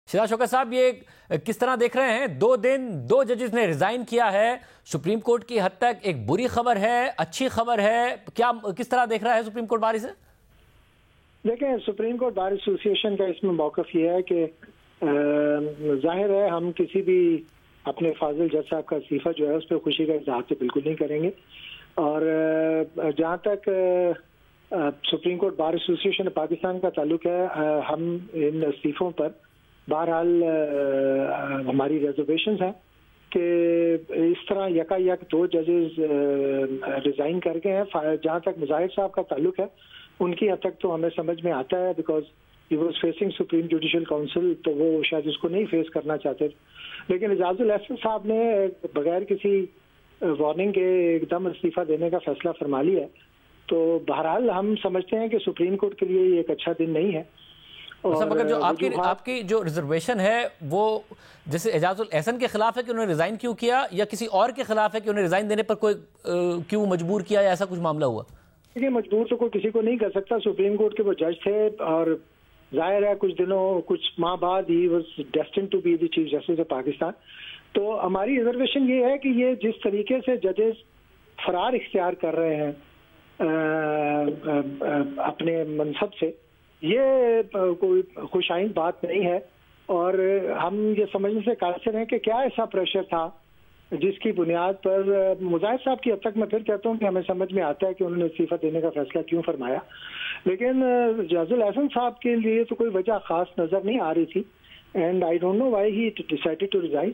شہزاد شوکت صاحب، یہ کس طرح دیکھ رہے ہیں؟ 2 دن 2 ججز نے ریزائن کیا ہے، سپریم کورٹ کی حد تک ایک بری خبر ہے، اچھی خبر ہے، کس طرح دیکھ رہا ہے سپریم کورٹ باری سے؟ دیکھیں، سپریم کورٹ بار ایسوسی ایشن کا اس میں موقف یہ ہے کہ ظاہر ہے ہم کسی بھی اپنے فاضل جج صاحب کا استعفیٰ جو ہے اس پہ خوشی کا اظہار تو بالکل نہیں کریں گے، اور جہاں تک سپریم کورٹ بار ایسوسی ایشن پاکستان کا تعلق ہے، ہم ان استعفوں پر بہرحال ہماری ریزرویشنز ہیں کہ اس طرح یک 2 ججز ریزائن کر گئے ہیں۔ جہاں تک مظاہر صاحب کا تعلق ہے، ان کی حد تک تو ہمیں سمجھ میں آتا ہے، because he was facing supreme judicial council, تو وہ شاید اس کو نہیں فیس کرنا چاہتے، لیکن اعجاز الاحسن صاحب نے بغیر کسی وارننگ کے ایک دم استعفیٰ دینے کا فیصلہ فرما لیا ہے۔ تو بہرحال ہم سمجھتے ہیں کہ سپریم کورٹ کے لیے یہ ایک اچھا دن نہیں ہے۔ مگر جو آپ کی جو ریزرویشن ہے وہ جیسے اعجاز الاحسن کے خلاف ہے کہ انہوں نے ریزائن کیوں کیا، یا کسی اور کے خلاف ہے کہ انہیں ریزائن دینے پر کوئی کیوں مجبور کیا، یا ایسا کچھ معاملہ ہوا؟ دیکھیے، مجبور تو کوئی کسی کو نہیں کر سکتا، سپریم کورٹ کے وہ جج تھے، اور ظاہر ہے کچھ ماہ بعد ہی was destined to be the chief justice of Pakistan. تو ہماری ریزرویشن یہ ہے کہ یہ جس طریقے سے ججز فرار اختیار کر رہے ہیں اپنے منصب سے، یہ کوئی خوش آئند بات نہیں ہے، اور ہم یہ سمجھنے سے قاصر ہیں کہ کیا ایسا پریشر تھا جس کی بنیاد پر مظاہر صاحب کی حد تک میں پھر کہتا ہوں کہ ہمیں سمجھ میں آتا ہے کہ انہوں نے استعفیٰ دینے کا فیصلہ کیوں فرمایا، لیکن اعجاز الاحسن صاحب کے لیے تو کوئی وجہ خاص نظر نہیں آ رہی تھی، and I don't know why he decided to resign.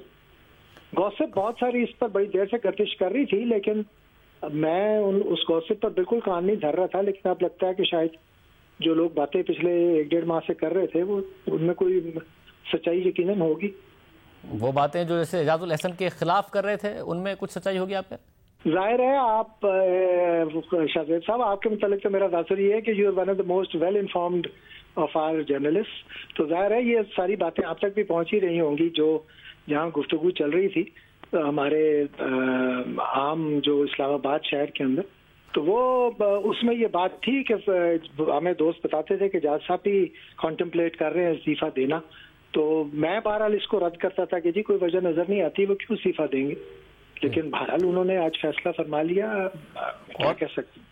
Gossip بہت ساری اس پر بڑی دیر سے گردش کر رہی تھی، لیکن میں اس گوسپ پر بالکل کان نہیں دھر رہا تھا، لیکن اب لگتا ہے کہ شاید جو لوگ باتیں پچھلے 1-1.5 ماہ سے کر رہے تھے وہ ان میں کوئی سچائی یقیناً ہوگی۔ وہ باتیں جو جیسے اعجاز الاحسن کے خلاف کر رہے تھے ان میں کچھ سچائی ہوگی آپ کے؟ ظاہر ہے آپ شاہزاد صاحب، آپ کے متعلق تو میرا تاثر یہ ہے کہ you are one of the most well informed of our journalist, تو ظاہر ہے یہ ساری باتیں آپ تک بھی پہنچ ہی رہی ہوں گی جو جہاں گفتگو چل رہی تھی ہمارے عام جو اسلام آباد شہر کے اندر، تو وہ اس میں یہ بات تھی کہ ہمیں دوست بتاتے تھے کہ جاج صاحب بھی کانٹمپلیٹ کر رہے ہیں استعفیٰ دینا، تو میں بہرحال اس کو رد کرتا تھا کہ جی کوئی وجہ نظر نہیں آتی وہ کیوں استعفیٰ دیں گے، لیکن بہرحال انہوں نے آج فیصلہ فرما لیا، کیا کہہ سکتے ہیں۔